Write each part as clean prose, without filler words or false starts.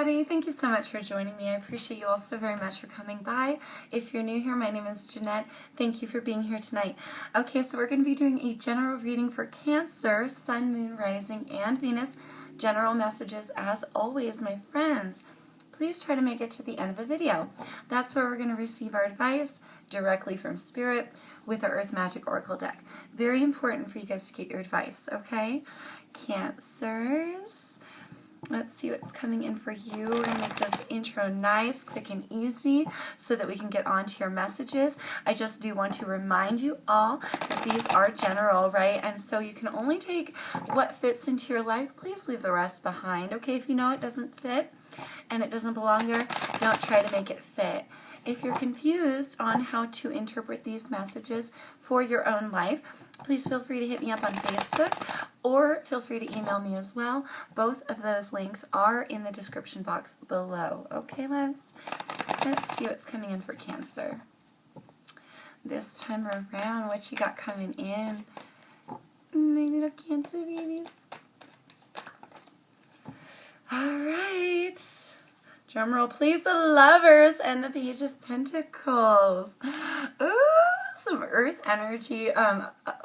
everybody. Thank you so much for joining me. I appreciate you all so very much for coming by. If you're new here, my name is Jeanette. Thank you for being here tonight. Okay, so we're going to be doing a general reading for Cancer, Sun, Moon, Rising, and Venus. General messages as always, my friends. Please try to make it to the end of the video. That's where we're going to receive our advice directly from Spirit with our Earth Magic Oracle deck. Very important for you guys to get your advice, okay? Cancers. Let's see what's coming in for you. We're going to make this intro nice, quick, and easy so that we can get on to your messages. I just do want to remind you all that these are general, right? And so you can only take what fits into your life. Please leave the rest behind, okay? If you know it doesn't fit and it doesn't belong there, don't try to make it fit. If you're confused on how to interpret these messages for your own life, please feel free to hit me up on Facebook or feel free to email me as well. Both of those links are in the description box below. Okay, loves? Let's see what's coming in for Cancer. This time around, what you got coming in? My little Cancer babies. All right. Drum roll, please. The Lovers and the Page of Pentacles. Ooh, some earth energy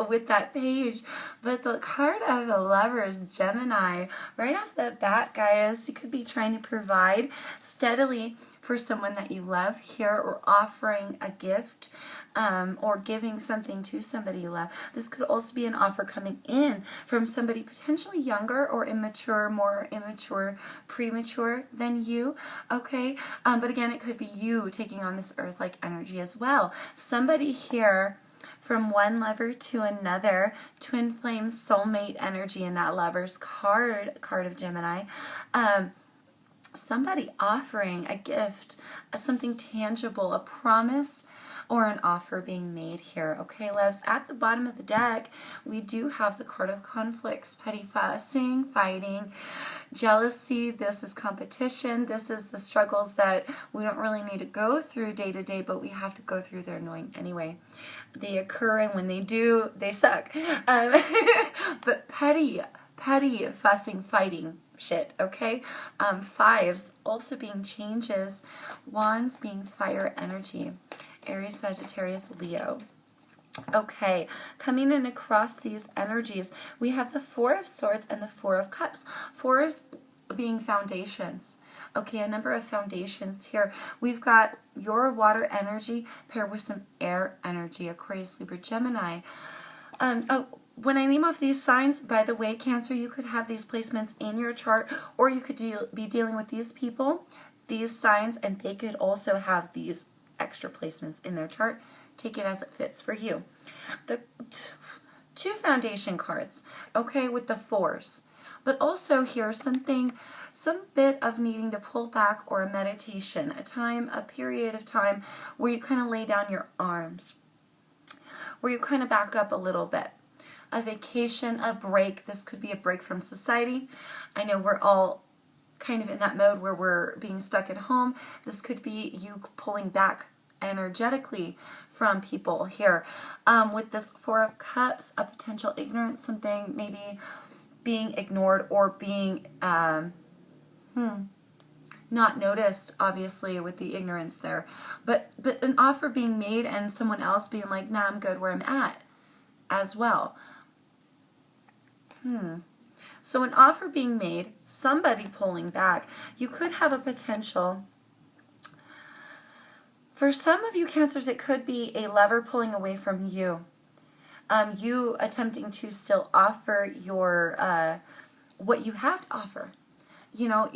with that page. But the card of the Lovers, Gemini, right off the bat, guys, you could be trying to provide steadily for someone that you love here, or offering a gift, or giving something to somebody you love. This could also be an offer coming in from somebody potentially younger or immature, more immature, premature than you, okay? But again, it could be you taking on this earth-like energy as well. Somebody here from one lover to another, twin flame soulmate energy in that Lover's card of Gemini. Somebody offering a gift, something tangible, a promise, or an offer being made here. Okay, loves, at the bottom of the deck, we do have the card of conflicts, petty fussing, fighting, jealousy. This is competition. This is the struggles that we don't really need to go through day to day, but we have to go through. They're annoying anyway. They occur, and when they do, they suck. But petty fussing, fighting shit, okay? Fives also being changes, wands being fire energy, Aries, Sagittarius, Leo. Okay, coming in across these energies, we have the Four of Swords and the Four of Cups. Fours being foundations. Okay, a number of foundations here. We've got your water energy paired with some air energy, Aquarius, Libra, Gemini. When I name off these signs, by the way, Cancer, you could have these placements in your chart, or you could be dealing with these people, these signs, and they could also have these extra placements in their chart. Take it as it fits for you. The two foundation cards, okay, with the fours. But also here, some bit of needing to pull back, or a meditation, a period of time where you kind of lay down your arms, where you kind of back up a little bit. A vacation, a break. This could be a break from society. I know we're all kind of in that mode where we're being stuck at home. This could be you pulling back energetically from people here. With this Four of Cups, a potential ignorance, something maybe being ignored or being not noticed, obviously, with the ignorance there. But an offer being made and someone else being like, nah, I'm good where I'm at as well. So an offer being made, somebody pulling back. You could have a potential. For some of you Cancers, it could be a lover pulling away from you. You attempting to still offer your what you have to offer. You know,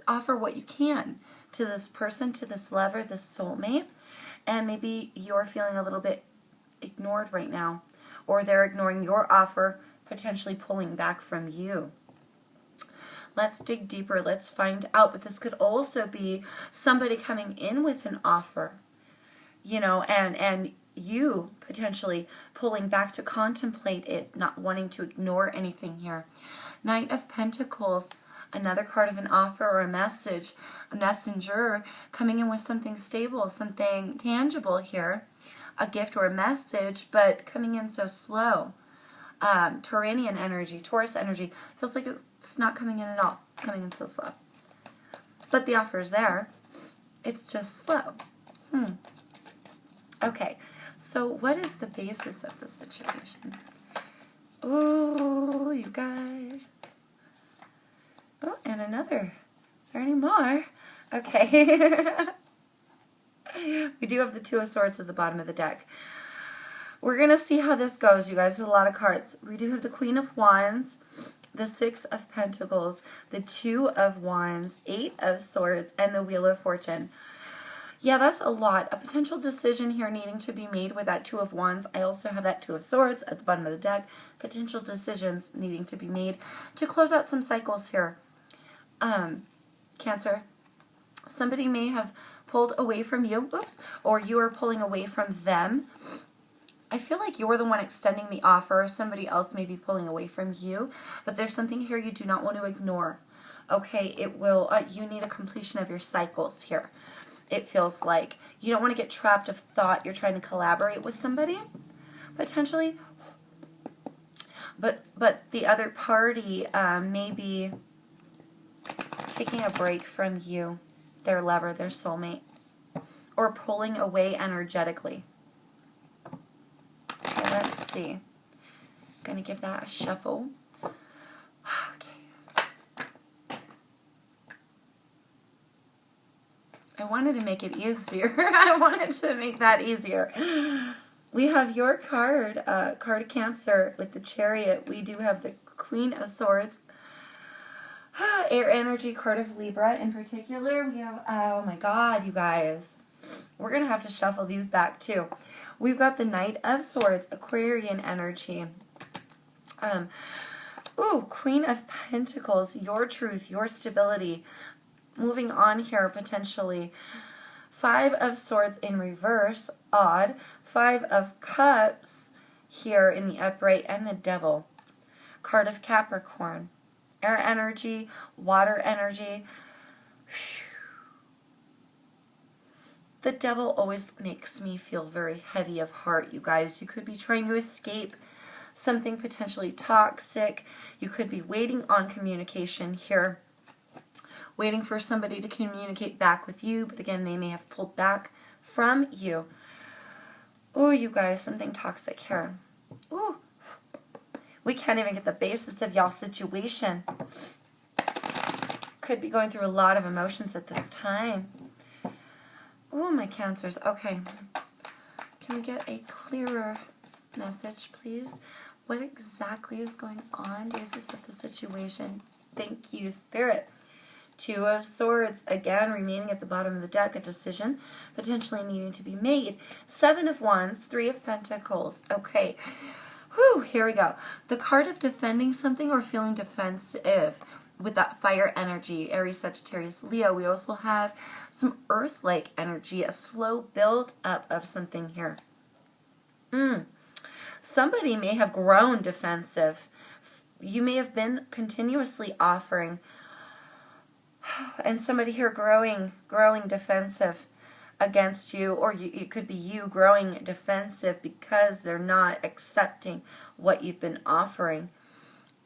offer what you can to this person, to this lover, this soulmate. And maybe you're feeling a little bit ignored right now, or they're ignoring your offer, potentially pulling back from you. Let's dig deeper. Let's find out. But this could also be somebody coming in with an offer, you know, and you potentially pulling back to contemplate it, not wanting to ignore anything here. Knight of Pentacles, another card of an offer or a message, a messenger coming in with something stable, something tangible here, a gift or a message, but coming in so slow. Tauranian energy, Taurus energy, feels like it's not coming in at all. It's coming in so slow. but the offer's there. It's just slow. Okay, so what is the basis of the situation? Oh, you guys. Oh, and another. Is there any more? Okay. We do have the Two of Swords at the bottom of the deck. We're going to see how this goes, you guys. There's a lot of cards. We do have the Queen of Wands, the Six of Pentacles, the Two of Wands, Eight of Swords, and the Wheel of Fortune. Yeah, that's a lot. A potential decision here needing to be made with that Two of Wands. I also have that Two of Swords at the bottom of the deck. Potential decisions needing to be made to close out some cycles here. Cancer. Somebody may have pulled away from you, oops, or you are pulling away from them. I feel like you're the one extending the offer. Somebody else may be pulling away from you, but there's something here you do not want to ignore. Okay, it will, you need a completion of your cycles here. It feels like you don't want to get trapped of thought. You're trying to collaborate with somebody, potentially, but the other party may be taking a break from you, their lover, their soulmate, or pulling away energetically. Okay, let's see. I'm going to give that a shuffle. Okay. I wanted to make it easier. I wanted to make that easier. We have your card, card of Cancer with the Chariot. We do have the Queen of Swords. Air energy, card of Libra in particular. We have, oh my God, you guys. We're going to have to shuffle these back too. We've got the Knight of Swords, Aquarian energy. Queen of Pentacles, your truth, your stability. Moving on here, potentially. Five of Swords in reverse, odd. Five of Cups here in the upright, and the Devil. Card of Capricorn. Air energy, water energy. The Devil always makes me feel very heavy of heart, you guys. You could be trying to escape something potentially toxic. You could be waiting on communication here. Waiting for somebody to communicate back with you, but again, they may have pulled back from you. Oh, you guys, something toxic here. Ooh. We can't even get the basis of y'all's situation. Could be going through a lot of emotions at this time. Oh, my Cancers. Okay. Can we get a clearer message, please? What exactly is going on? Basis of the situation. Thank you, Spirit. Two of Swords, again, remaining at the bottom of the deck, a decision potentially needing to be made. Seven of Wands, Three of Pentacles. Okay. Whew, here we go. The card of defending something or feeling defensive with that fire energy, Aries, Sagittarius, Leo. We also have some earth-like energy, a slow build up of something here. Somebody may have grown defensive. You may have been continuously offering, and somebody here growing defensive against you, or it could be you growing defensive because they're not accepting what you've been offering.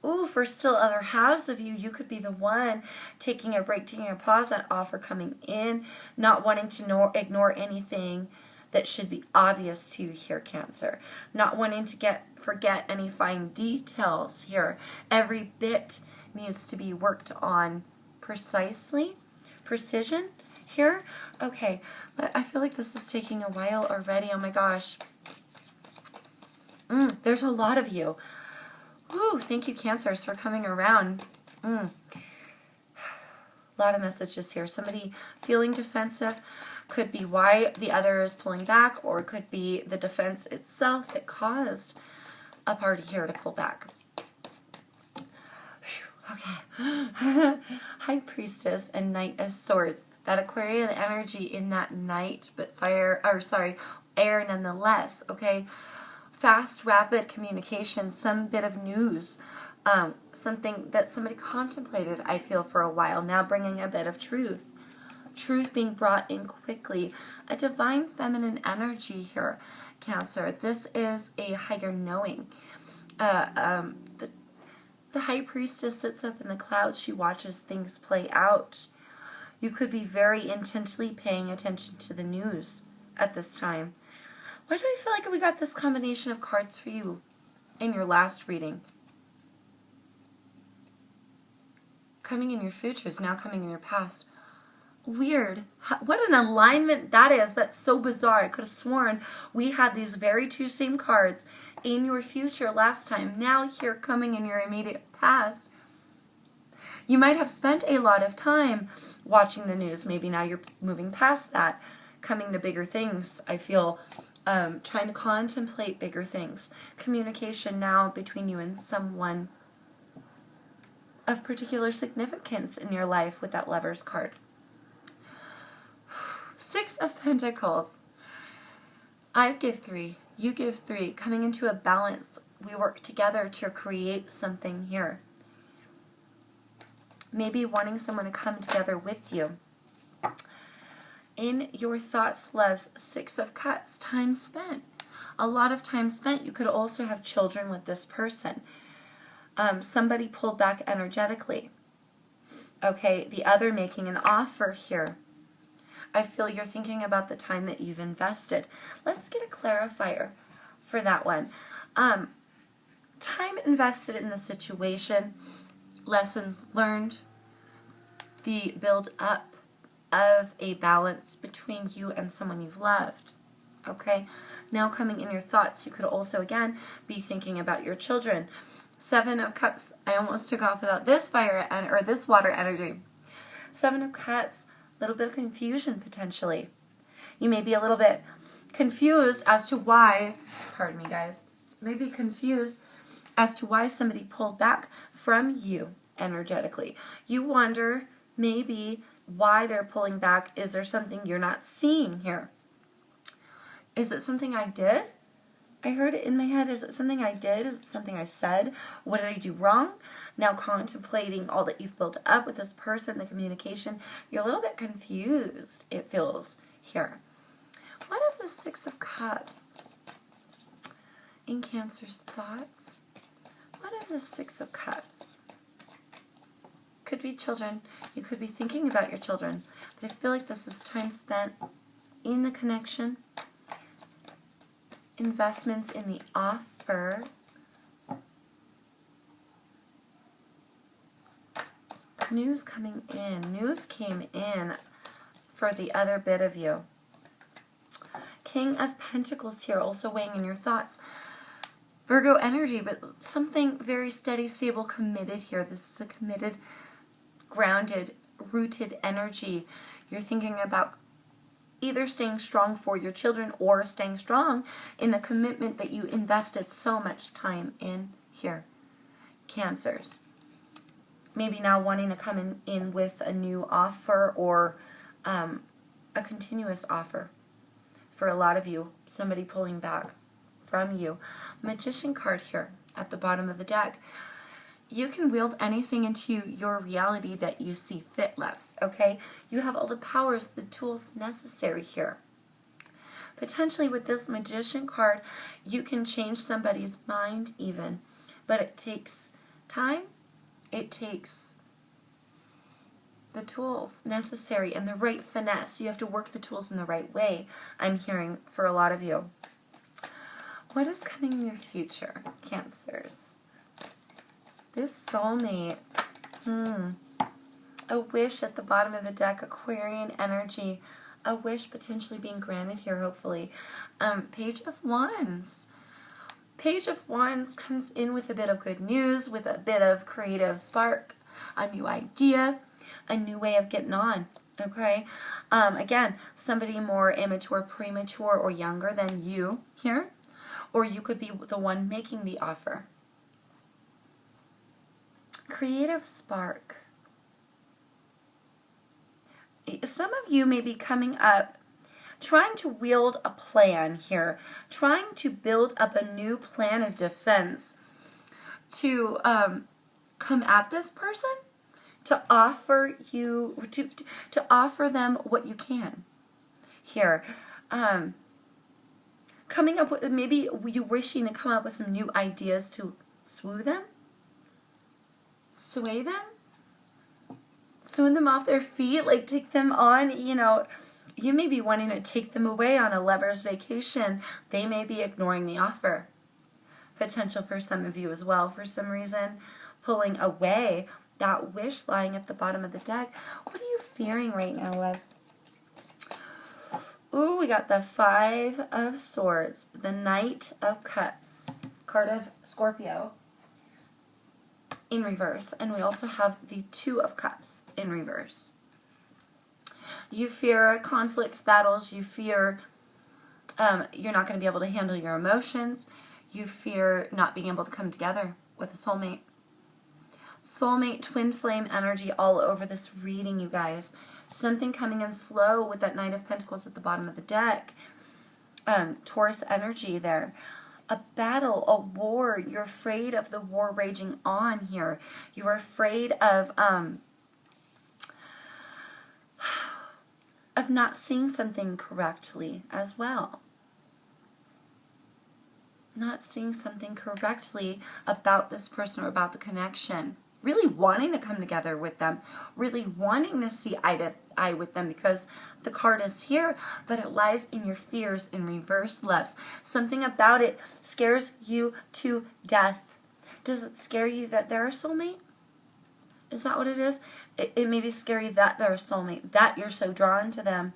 Ooh, for still other halves of you, you could be the one taking a break, taking a pause, that offer coming in, not wanting to ignore anything that should be obvious to you here, Cancer. Not wanting to forget any fine details here. Every bit needs to be worked on precisely. Precision here. Okay, but I feel like this is taking a while already. Oh my gosh. There's a lot of you. Whew, thank you, Cancers, for coming around. A lot of messages here. Somebody feeling defensive. Could be why the other is pulling back, or it could be the defense itself that caused a party here to pull back. Okay. High Priestess and Knight of Swords. That Aquarian energy in that Knight, but air nonetheless, okay? Fast, rapid communication, some bit of news, something that somebody contemplated, I feel, for a while, now bringing a bit of truth. Truth being brought in quickly. A divine feminine energy here, Cancer. This is a higher knowing. The High Priestess sits up in the clouds. She watches things play out. You could be very intensely paying attention to the news at this time. Why do I feel like we got this combination of cards for you in your last reading? Coming in your future is now coming in your past. Weird. What an alignment that is. That's so bizarre. I could have sworn we had these very two same cards in your future last time. Now here coming in your immediate past. You might have spent a lot of time watching the news. Maybe now you're moving past that, coming to bigger things. I feel trying to contemplate bigger things. Communication now between you and someone of particular significance in your life with that Lovers card. 6 of Pentacles. I give 3. You give 3. Coming into a balance. We work together to create something here. Maybe wanting someone to come together with you. In your thoughts, loves, 6 of Cups. Time spent. A lot of time spent. You could also have children with this person. Somebody pulled back energetically. Okay, the other making an offer here. I feel you're thinking about the time that you've invested. Let's get a clarifier for that one. Time invested in the situation, lessons learned, the build up of a balance between you and someone you've loved. Okay, now coming in your thoughts, you could also again be thinking about your children. 7 of Cups. I almost took off without this fire or this water energy. 7 of Cups. A little bit of confusion potentially. You may be a little bit confused as to why, pardon me guys, maybe confused as to why somebody pulled back from you energetically. You wonder maybe why they're pulling back. Is there something you're not seeing here? Is it something I did? I heard it in my head. Is it something I did? Is it something I said? What did I do wrong? Now contemplating all that you've built up with this person, the communication, you're a little bit confused, it feels here. What of the 6 of Cups? In Cancer's thoughts. What of the 6 of Cups? Could be children. You could be thinking about your children. But I feel like this is time spent in the connection. Investments in the offer. News coming in. News came in for the other bit of you. King of Pentacles here, also weighing in your thoughts. Virgo energy, but something very steady, stable, committed here. This is a committed, grounded, rooted energy. You're thinking about either staying strong for your children or staying strong in the commitment that you invested so much time in here. Cancers. Maybe now wanting to come in with a new offer or a continuous offer. For a lot of you, somebody pulling back from you. Magician card here at the bottom of the deck. You can wield anything into your reality that you see fit, loves, okay? You have all the powers, the tools necessary here. Potentially with this Magician card, you can change somebody's mind even, but it takes time. It takes the tools necessary and the right finesse. You have to work the tools in the right way, I'm hearing for a lot of you. What is coming in your future, Cancers? This soulmate, a wish at the bottom of the deck, Aquarian energy, a wish potentially being granted here, hopefully. Page of Wands. Page of Wands comes in with a bit of good news, with a bit of creative spark, a new idea, a new way of getting on, okay? Again, somebody more immature, premature, or younger than you here, or you could be the one making the offer. Creative spark. Some of you may be coming up trying to wield a plan here, trying to build up a new plan of defense to come at this person, to offer you, to offer them what you can here. Coming up with, maybe you wishing to come up with some new ideas to sway them, swing them off their feet, like take them on, you know. You may be wanting to take them away on a lover's vacation. They may be ignoring the offer. Potential for some of you as well, for some reason, pulling away that wish lying at the bottom of the deck. What are you fearing right now, love? Ooh, we got the Five of Swords, the Knight of Cups, card of Scorpio in reverse, and we also have the Two of Cups in reverse. You fear conflicts, battles. You fear you're not going to be able to handle your emotions. You fear not being able to come together with a soulmate. Soulmate, twin flame energy all over this reading, you guys. Something coming in slow with that Knight of Pentacles at the bottom of the deck. Taurus energy there. A battle, a war. You're afraid of the war raging on here. You're afraid of not seeing something correctly as well. Not seeing something correctly about this person or about the connection. Really wanting to come together with them. Really wanting to see eye to eye with them because the card is here, but it lies in your fears in reverse, loves. Something about it scares you to death. Does it scare you that they're a soulmate? Is that what it is? It may be scary that they're a soulmate, that you're so drawn to them.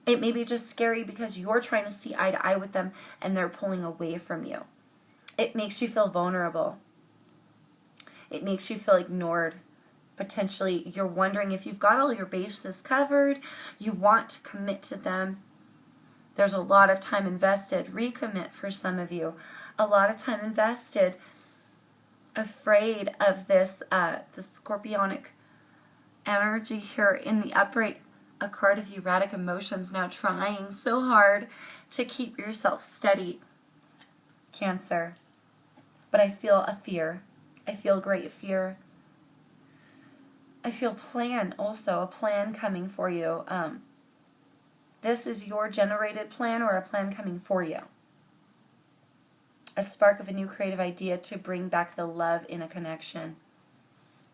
It may be just scary because you're trying to see eye to eye with them and they're pulling away from you. It makes you feel vulnerable. It makes you feel ignored. Potentially, you're wondering if you've got all your bases covered. You want to commit to them. There's a lot of time invested. Recommit for some of you. A lot of time invested. Afraid of this the scorpionic energy here in the upright. A card of erratic emotions, now trying so hard to keep yourself steady. Cancer. But I feel a fear. I feel great fear. I feel plan also, a plan coming for you. This is your generated plan or a plan coming for you. A spark of a new creative idea to bring back the love in a connection.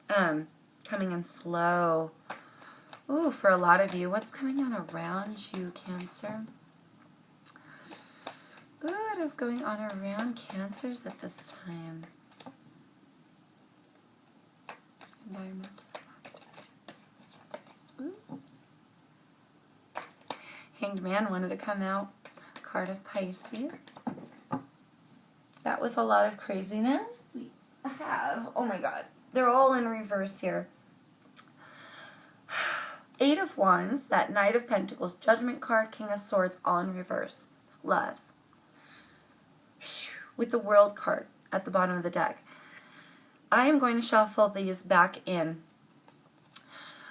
Coming in slow. Ooh, for a lot of you, what's coming on around you, Cancer? Ooh, what is going on around Cancers at this time? Environmental factors. Ooh. Hanged Man wanted to come out. Card of Pisces. That was a lot of craziness. We have, oh my God, they're all in reverse here. Eight of Wands, that Knight of Pentacles, Judgment card, King of Swords, all in reverse. Loves. With the World card at the bottom of the deck. I am going to shuffle these back in.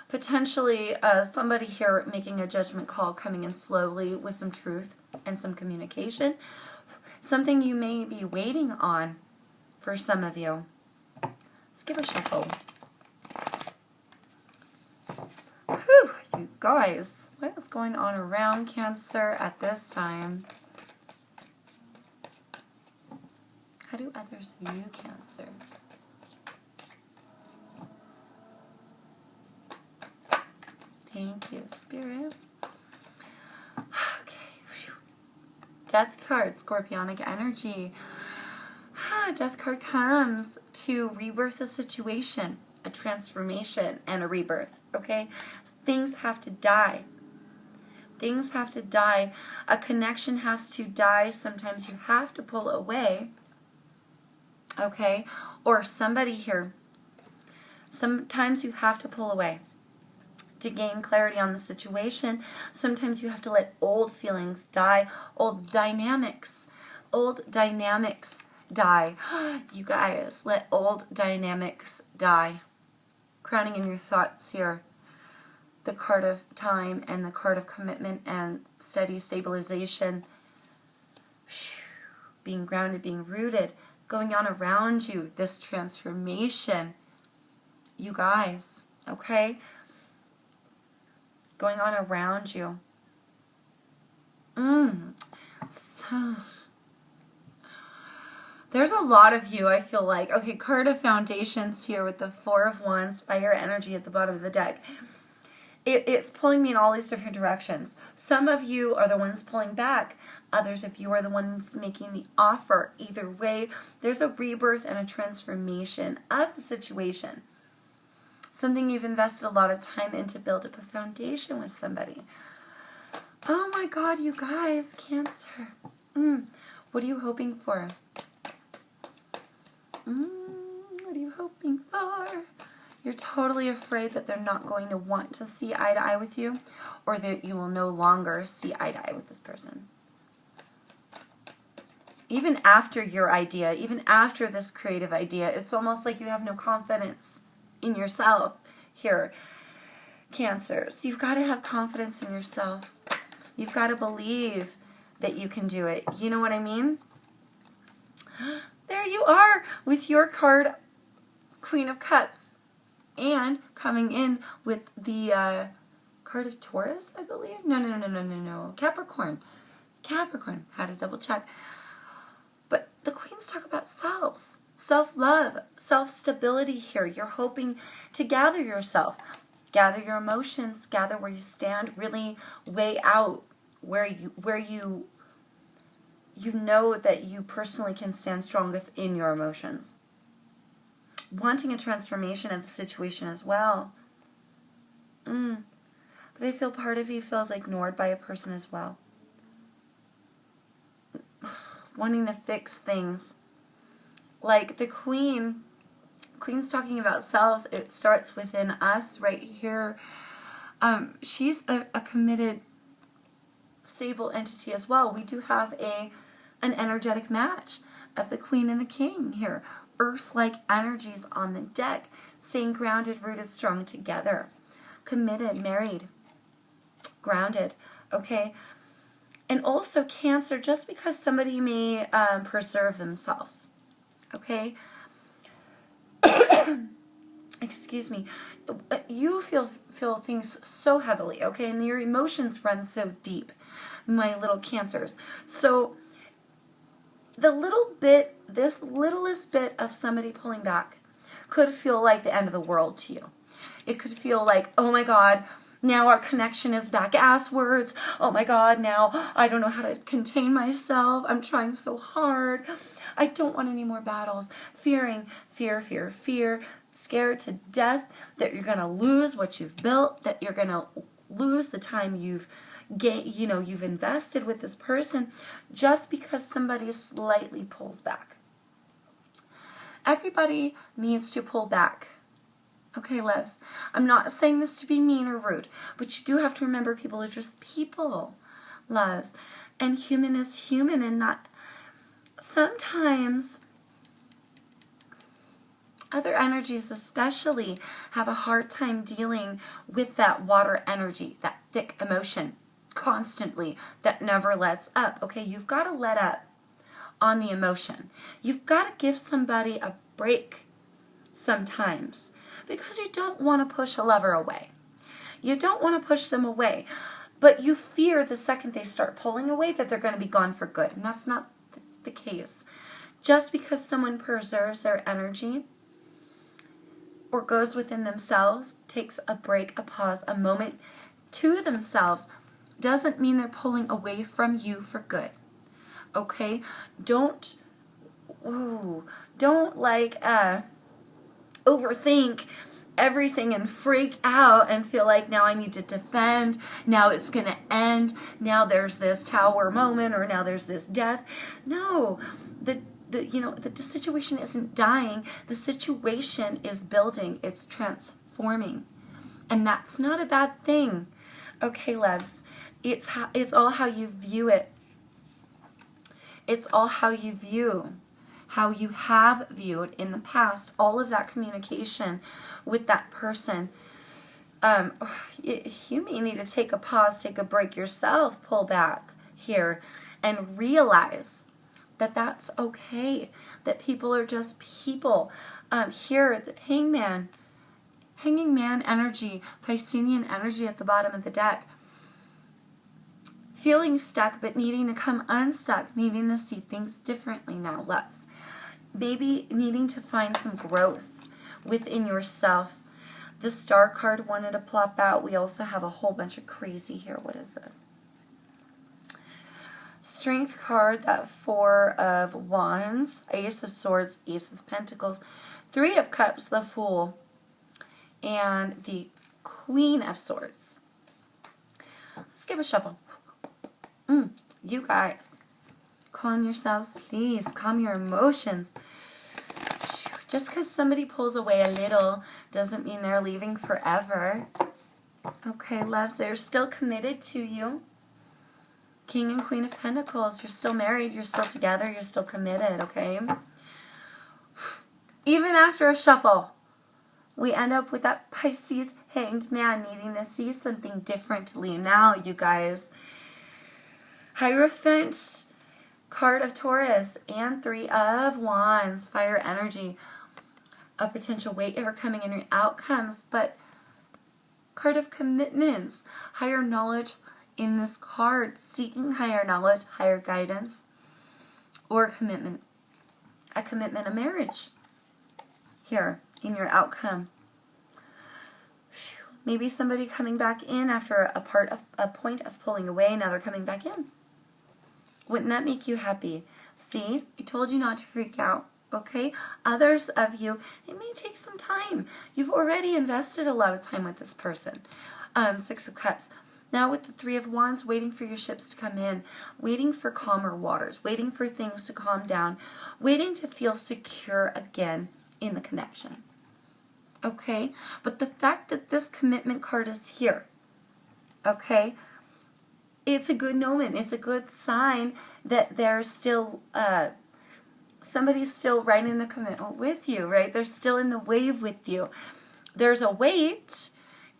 Potentially somebody here making a judgment call coming in slowly with some truth and some communication. Something you may be waiting on for some of you. Let's give a shuffle. Whew, you guys, what is going on around Cancer at this time? How do others view Cancer? Thank you, Spirit. Okay. Whew. Death card, Scorpionic energy. Death card comes to rebirth a situation, a transformation, and a rebirth. Okay? Things have to die. Things have to die. A connection has to die. Sometimes you have to pull away. Okay? Or somebody here. Sometimes you have to pull away to gain clarity on the situation. Sometimes you have to let old feelings die. Old dynamics die. You guys, let old dynamics die. Crowning in your thoughts here. The card of time and the card of commitment and steady stabilization. Being grounded, being rooted. Going on around you. This transformation. You guys, okay? Going on around you. So, There's a lot of you, I feel like. Okay, card of foundations here with the Four of Wands, fire energy at the bottom of the deck. It's pulling me in all these different directions. Some of you are the ones pulling back. Others of you are the ones making the offer. Either way, there's a rebirth and a transformation of the situation. Something you've invested a lot of time in to build up a foundation with somebody. Oh my God, you guys, Cancer. What are you hoping for? What are you hoping for? You're totally afraid that they're not going to want to see eye to eye with you, or that you will no longer see eye to eye with this person. Even after your idea, even after this creative idea, it's almost like you have no confidence in yourself here, Cancer. So you've got to have confidence in yourself. You've got to believe that you can do it. You know what I mean? There you are with your card, Queen of Cups. And coming in with the card of Taurus, I believe. No. Capricorn. Capricorn. Had to double check. But the queens talk about selves. Self-love. Self-stability here. You're hoping to gather yourself. Gather your emotions. Gather where you stand. Really weigh out where you know that you personally can stand strongest in your emotions. Wanting a transformation of the situation as well. But I feel part of you feels ignored by a person as well. Wanting to fix things. Like the Queen's talking about selves. It starts within us right here. She's a committed, stable entity as well. We do have an energetic match of the Queen and the King here. Earth-like energies on the deck, staying grounded, rooted, strong together, committed, married, grounded, okay? And also Cancer, just because somebody may preserve themselves, okay? Excuse me. You feel things so heavily, okay? And your emotions run so deep, my little Cancers. So this littlest bit of somebody pulling back could feel like the end of the world to you. It could feel like, oh my God, now our connection is back asswards. Oh my God, now I don't know how to contain myself. I'm trying so hard. I don't want any more battles. Fear, scared to death that you're going to lose what you've built, that you're going to lose the time you've invested with this person just because somebody slightly pulls back. Everybody needs to pull back. Okay, loves. I'm not saying this to be mean or rude, but you do have to remember people are just people, loves. And human is human, and not sometimes other energies especially have a hard time dealing with that water energy, that thick emotion constantly that never lets up. Okay, you've got to let up on the emotion. You've got to give somebody a break sometimes because you don't want to push a lover away. You don't want to push them away, but you fear the second they start pulling away that they're going to be gone for good, and that's not the case. Just because someone preserves their energy or goes within themselves, takes a break, a pause, a moment to themselves, doesn't mean they're pulling away from you for good. Okay? Don't overthink everything and freak out and feel like now I need to defend, now it's going to end, now there's this tower moment, or now there's this death. No, the situation isn't dying. The situation is building. It's transforming. And that's not a bad thing. Okay, loves. It's all how you view it. It's all how you view, how you have viewed in the past, all of that communication with that person. You may need to take a pause, take a break yourself, pull back here, and realize that that's okay, that people are just people. Here, the hanging man energy, Piscean energy at the bottom of the deck. Feeling stuck, but needing to come unstuck, needing to see things differently now, loves. maybe needing to find some growth within yourself. The Star card wanted to plop out. We also have a whole bunch of crazy here. What is this? Strength card, that Four of Wands, Ace of Swords, Ace of Pentacles, Three of Cups, the Fool, and the Queen of Swords. Let's give a shuffle. You guys, calm yourselves, please. Calm your emotions. Just because somebody pulls away a little doesn't mean they're leaving forever. Okay, loves, they're still committed to you. King and Queen of Pentacles, you're still married, you're still together, you're still committed, okay? Even after a shuffle, we end up with that Pisces Hanged Man needing to see something differently now, you guys. Hierophant, card of Taurus, and Three of Wands, fire energy. A potential weight overcoming in your outcomes, but card of commitments, higher knowledge in this card, seeking higher knowledge, higher guidance, or commitment. A commitment, a marriage here in your outcome. Maybe somebody coming back in after a point of pulling away, now they're coming back in. Wouldn't that make you happy? See, I told you not to freak out. Okay, others of you, it may take some time. You've already invested a lot of time with this person. Six of Cups. Now with the Three of Wands, waiting for your ships to come in, waiting for calmer waters, waiting for things to calm down, waiting to feel secure again in the connection. Okay, but the fact that this commitment card is here, okay, it's a good omen. It's a good sign that there's still somebody's still writing the commitment with you, right? They're still in the wave with you. There's a wait,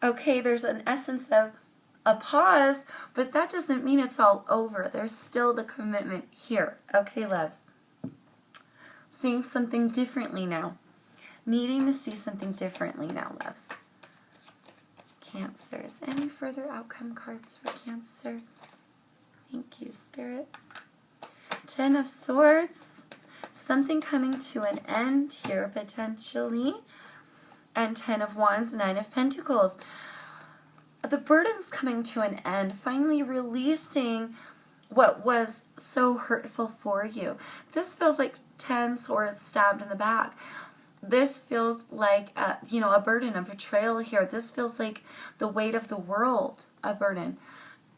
okay? There's an essence of a pause, but that doesn't mean it's all over. There's still the commitment here, okay, loves? Seeing something differently now. Needing to see something differently now, loves. Cancers. Any further outcome cards for Cancer? Thank you, Spirit. Ten of Swords. Something coming to an end here, potentially. And Ten of Wands, Nine of Pentacles. The burden's coming to an end, finally releasing what was so hurtful for you. This feels like 10 swords stabbed in the back. This feels like, a burden, a betrayal here. This feels like the weight of the world, a burden,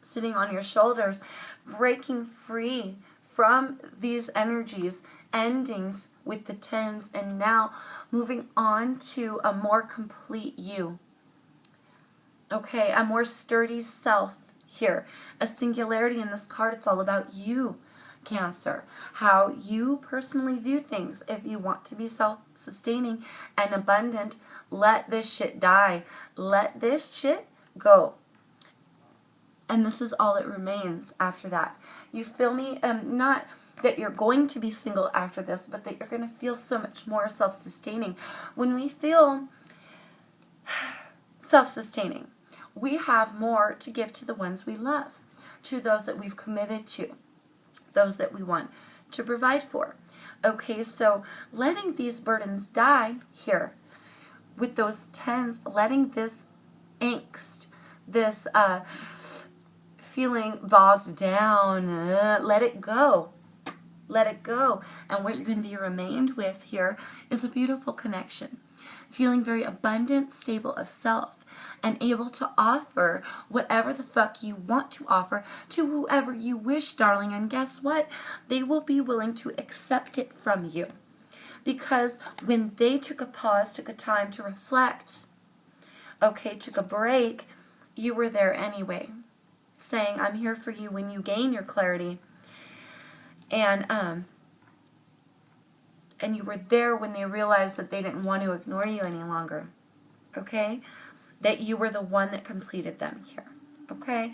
sitting on your shoulders, breaking free from these energies, endings with the tens, and now moving on to a more complete you. Okay, a more sturdy self here. A singularity in this card, it's all about you, Cancer. How you personally view things. If you want to be self-sustaining and abundant, let this shit die. Let this shit go. And this is all that remains after that. You feel me? Not that you're going to be single after this, but that you're going to feel so much more self-sustaining. When we feel self-sustaining, we have more to give to the ones we love, to those that we've committed to, those that we want to provide for. Okay, so letting these burdens die here with those tens, letting this angst, this feeling bogged down, let it go. Let it go. And what you're going to be remained with here is a beautiful connection. Feeling very abundant, stable of self, and able to offer whatever the fuck you want to offer to whoever you wish, darling. And guess what? They will be willing to accept it from you. Because when they took a pause, took a time to reflect, okay, took a break, you were there anyway. Saying, I'm here for you when you gain your clarity. And you were there when they realized that they didn't want to ignore you any longer. Okay? That you were the one that completed them here. Okay?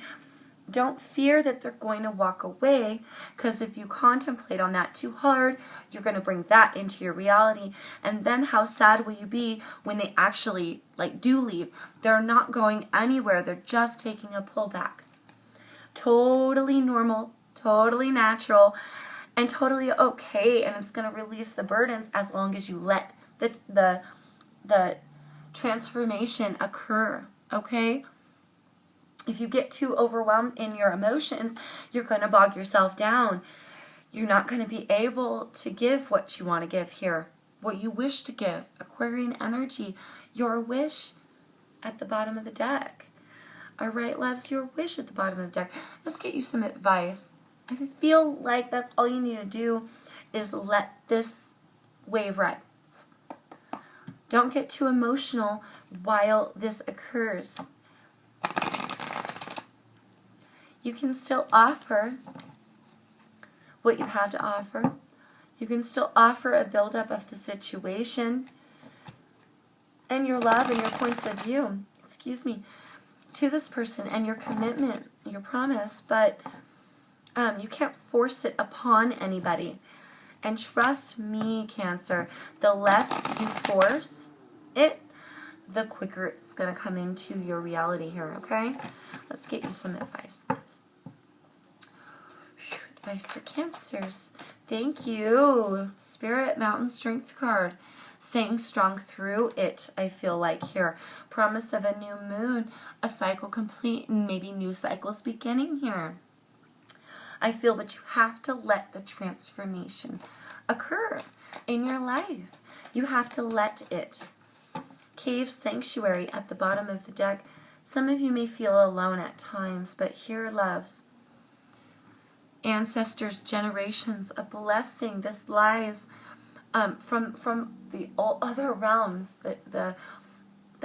Don't fear that they're going to walk away, because if you contemplate on that too hard, you're going to bring that into your reality. And then how sad will you be when they actually do leave? They're not going anywhere. They're just taking a pullback. Totally normal, totally natural. and totally okay, and it's going to release the burdens as long as you let the transformation occur, okay? If you get too overwhelmed in your emotions, you're going to bog yourself down. You're not going to be able to give what you want to give here, what you wish to give. Aquarian energy, your wish at the bottom of the deck. All right, loves, your wish at the bottom of the deck. Let's get you some advice. I feel like that's all you need to do is let this wave ride. Don't get too emotional while this occurs. You can still offer what you have to offer. You can still offer a buildup of the situation and your love and your points of view, to this person and your commitment, your promise, but you can't force it upon anybody. And trust me, Cancer, the less you force it, the quicker it's going to come into your reality here, okay? Let's get you some advice. Advice for Cancers. Thank you. Spirit Mountain Strength card. Staying strong through it, I feel like here. Promise of a new moon, a cycle complete, and maybe new cycles beginning here. I feel, but you have to let the transformation occur in your life. You have to let it. Cave Sanctuary at the bottom of the deck. Some of you may feel alone at times, but here, loves, ancestors, generations, a blessing. This lies from the other realms, the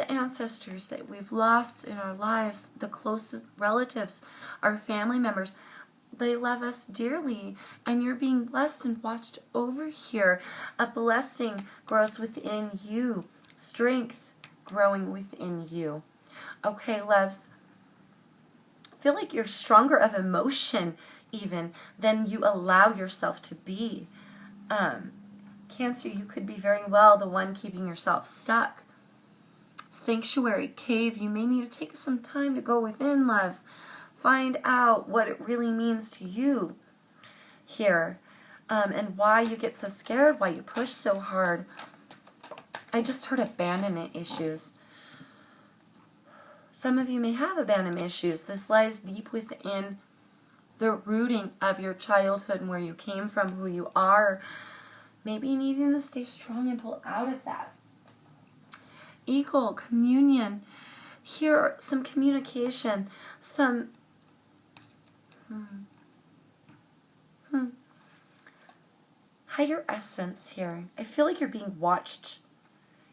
ancestors that we've lost in our lives, the closest relatives, our family members. They love us dearly, and you're being blessed and watched over here. A blessing grows within you. Strength growing within you. Okay, loves. Feel like you're stronger of emotion even than you allow yourself to be. Cancer, you could be very well the one keeping yourself stuck. Sanctuary, cave, you may need to take some time to go within, loves. Find out what it really means to you here, and why you get so scared, why you push so hard. I just heard abandonment issues. Some of you may have abandonment issues. This lies deep within the rooting of your childhood and where you came from, who you are. Maybe needing to stay strong and pull out of that. Eagle, communion. Here, some communication, some higher essence here. I feel like you're being watched.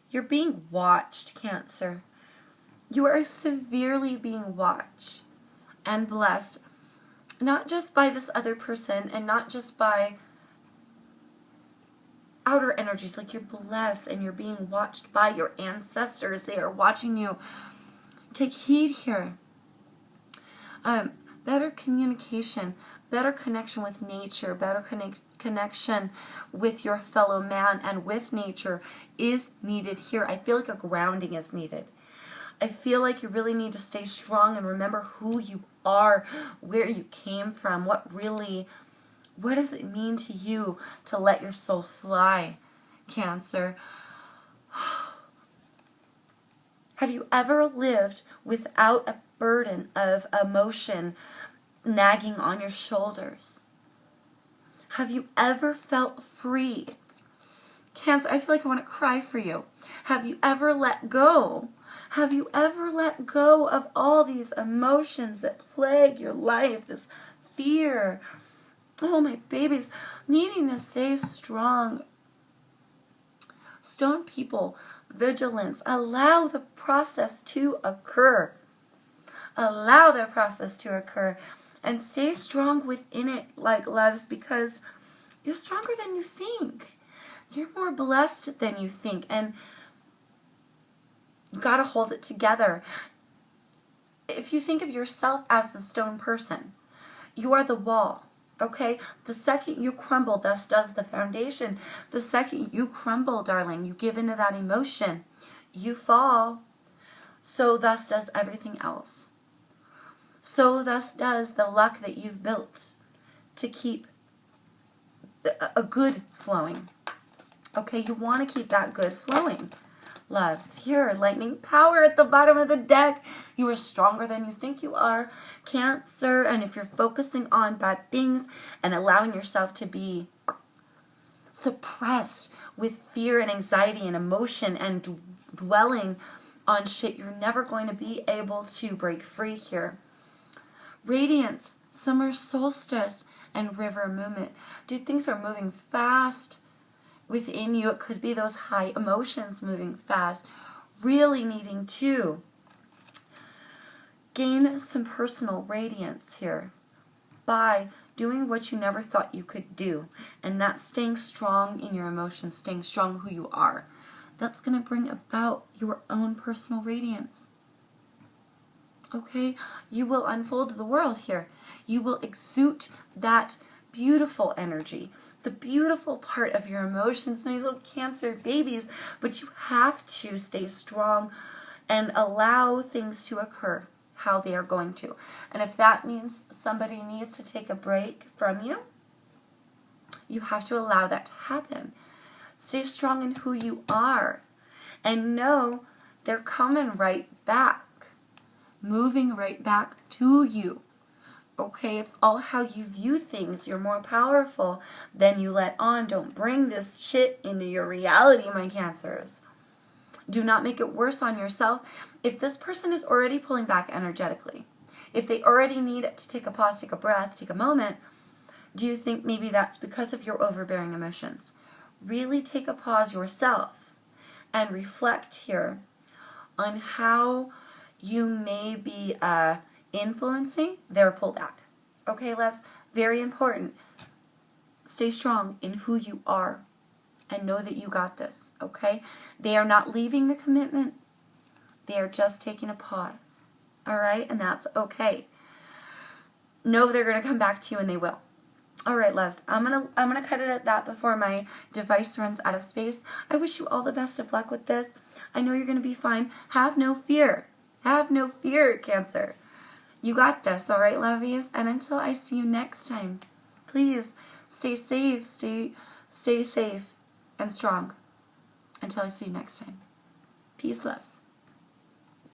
You're being watched, Cancer. You are severely being watched and blessed. Not just by this other person and not just by outer energies. Like, you're blessed and you're being watched by your ancestors. They are watching you. Take heed here. Better communication, better connection with nature, better connection with your fellow man and with nature is needed here. I feel like a grounding is needed. I feel like you really need to stay strong and remember who you are, where you came from, what does it mean to you to let your soul fly, Cancer? Have you ever lived without a burden of emotion nagging on your shoulders? Have you ever felt free? Cancer, I feel like I want to cry for you. Have you ever let go? Have you ever let go of all these emotions that plague your life? This fear. Oh, my babies. Needing to stay strong. Stone people. Vigilance. Allow the process to occur. Allow the process to occur. And stay strong within it, like, loves, because you're stronger than you think. You're more blessed than you think. And you got to hold it together. If you think of yourself as the stone person, you are the wall, okay? The second you crumble, thus does the foundation. The second you crumble, darling, you give into that emotion, you fall. So thus does everything else. So thus does the luck that you've built to keep a good flowing. Okay, you want to keep that good flowing. Loves, here, lightning power at the bottom of the deck. You are stronger than you think you are, Cancer. And if you're focusing on bad things and allowing yourself to be suppressed with fear and anxiety and emotion and dwelling on shit, you're never going to be able to break free here. Radiance, summer solstice, and river movement. Dude, things are moving fast within you. It could be those high emotions moving fast, really needing to gain some personal radiance here by doing what you never thought you could do, and that's staying strong in your emotions, staying strong who you are. That's going to bring about your own personal radiance. Okay? You will unfold the world here. You will exude that beautiful energy, the beautiful part of your emotions, my little Cancer babies, but you have to stay strong and allow things to occur how they are going to. And if that means somebody needs to take a break from you, you have to allow that to happen. Stay strong in who you are and know they're coming right back, moving right back to you. Okay, it's all how you view things. You're more powerful than you let on. Don't bring this shit into your reality, my Cancers. Do not make it worse on yourself. If this person is already pulling back energetically, if they already need to take a pause, take a breath, take a moment, do you think maybe that's because of your overbearing emotions? Really take a pause yourself and reflect here on how you may be influencing their pullback. Okay, loves? Very important. Stay strong in who you are and know that you got this, okay? They are not leaving the commitment. They are just taking a pause, all right? And that's okay. Know they're going to come back to you, and they will. All right, loves, I'm gonna cut it at that before my device runs out of space. I wish you all the best of luck with this. I know you're going to be fine. Have no fear. Have no fear, Cancer. You got this, all right, lovies? And until I see you next time, please stay safe, stay safe and strong. Until I see you next time. Peace, loves.